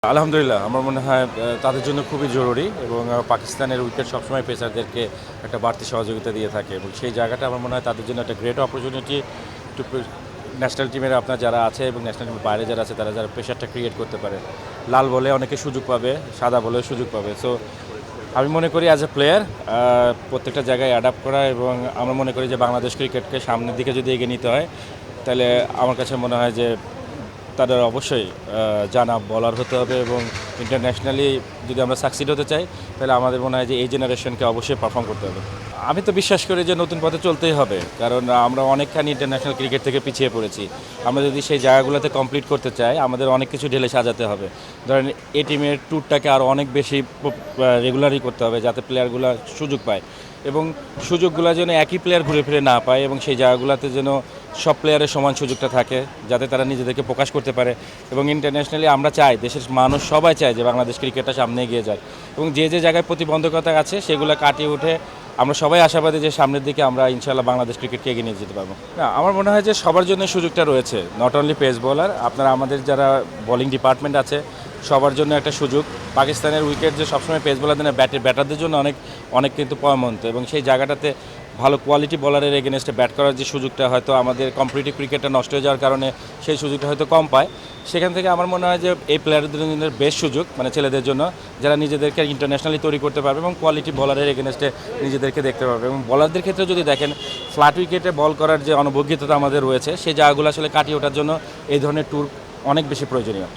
আলহামদুলিল্লাহ আমার মনে হয় তাদের জন্য খুবই জরুরি এবং পাকিস্তানের উইকেট সবসময় পেসারদেরকে একটা বাড়তি সহযোগিতা দিয়ে থাকে এবং সেই জায়গাটা আমার মনে হয় তাদের জন্য একটা গ্রেট অপরচুনিটি টু ন্যাশনাল টিমের আপনার যারা আছে এবং ন্যাশনাল টিমের বাইরে যারা আছে তারা যারা প্রেশারটা ক্রিয়েট করতে পারে। লাল বলে অনেকে সুযোগ পাবে, সাদা বলে সুযোগ পাবে। সো আমি মনে করি অ্যাজ এ প্লেয়ার প্রত্যেকটা জায়গায় অ্যাডাপ্ট করা এবং আমরা মনে করি যে বাংলাদেশ ক্রিকেটকে সামনের দিকে যদি এগিয়ে নিতে হয় তাহলে আমার কাছে মনে হয় যে তাদের অবশ্যই জানা বলার হতে হবে এবং ইন্টারন্যাশনালি যদি আমরা সাকসিড হতে চাই তাহলে আমাদের মনে হয় যে এই জেনারেশনকে অবশ্যই পারফর্ম করতে হবে। আমি তো বিশ্বাস করি যে নতুন পথে চলতেই হবে, কারণ আমরা অনেকখানি ইন্টারন্যাশনাল ক্রিকেট থেকে পিছিয়ে পড়েছি। আমরা যদি সেই জায়গাগুলোতে কমপ্লিট করতে চাই আমাদের অনেক কিছু ঢেলে সাজাতে হবে। ধরেন এই টিমের ট্যুরটাকে আরও অনেক বেশি রেগুলারই করতে হবে যাতে প্লেয়ারগুলো সুযোগ পায় এবং সুযোগগুলো যেন একই প্লেয়ার ঘুরে ফিরে না পায় এবং সেই জায়গাগুলোতে যেন সব প্লেয়ারের সমান সুযোগটা থাকে যাতে তারা নিজেদেরকে প্রকাশ করতে পারে। এবং ইন্টারন্যাশনালি আমরা চাই, দেশের মানুষ সবাই চায় যে বাংলাদেশ ক্রিকেটটা সামনে এগিয়ে যায় এবং যে যে জায়গায় প্রতিবন্ধকতা আছে সেগুলো কাটিয়ে উঠে আমরা সবাই আশাবাদী যে সামনের দিকে আমরা ইনশাআল্লাহ বাংলাদেশ ক্রিকেটকে এগিয়ে নিয়ে যেতে পারবো। না, আমার মনে হয় যে সবার জন্য সুযোগটা রয়েছে, নট অনলি পেস বোলার, আপনারা আমাদের যারা বোলিং ডিপার্টমেন্ট আছে সবার জন্য একটা সুযোগ। পাকিস্তানের উইকেট যে সবসময় পেস বোলারদের না, ব্যাটারদের জন্য অনেক অনেক কিন্তু পয়মন্ত এবং সেই জায়গাটাতে ভালো কোয়ালিটি বলারের এগেনস্টে ব্যাট করার যে সুযোগটা হয়তো আমাদের কম্পিটিটিভ ক্রিকেটটা নষ্ট হয়ে যাওয়ার কারণে সেই সুযোগটা হয়তো কম পায়। সেখান থেকে আমার মনে হয় যে এই প্লেয়ারদের জন্য বেস্ট সুযোগ, মানে ছেলেদের জন্য যারা নিজেদেরকে ইন্টারন্যাশনালি তৈরি করতে পারবে এবং কোয়ালিটি বলারের এগেনস্টে নিজেদেরকে দেখতে পারবে। এবং বলারদের ক্ষেত্রে যদি দেখেন ফ্ল্যাট উইকেটে বল করার যে অনভিজ্ঞতা আমাদের রয়েছে সেই জায়গাগুলো আসলে কাটিয়ে ওঠার জন্য এই ধরনের ট্যুর অনেক বেশি প্রয়োজনীয়।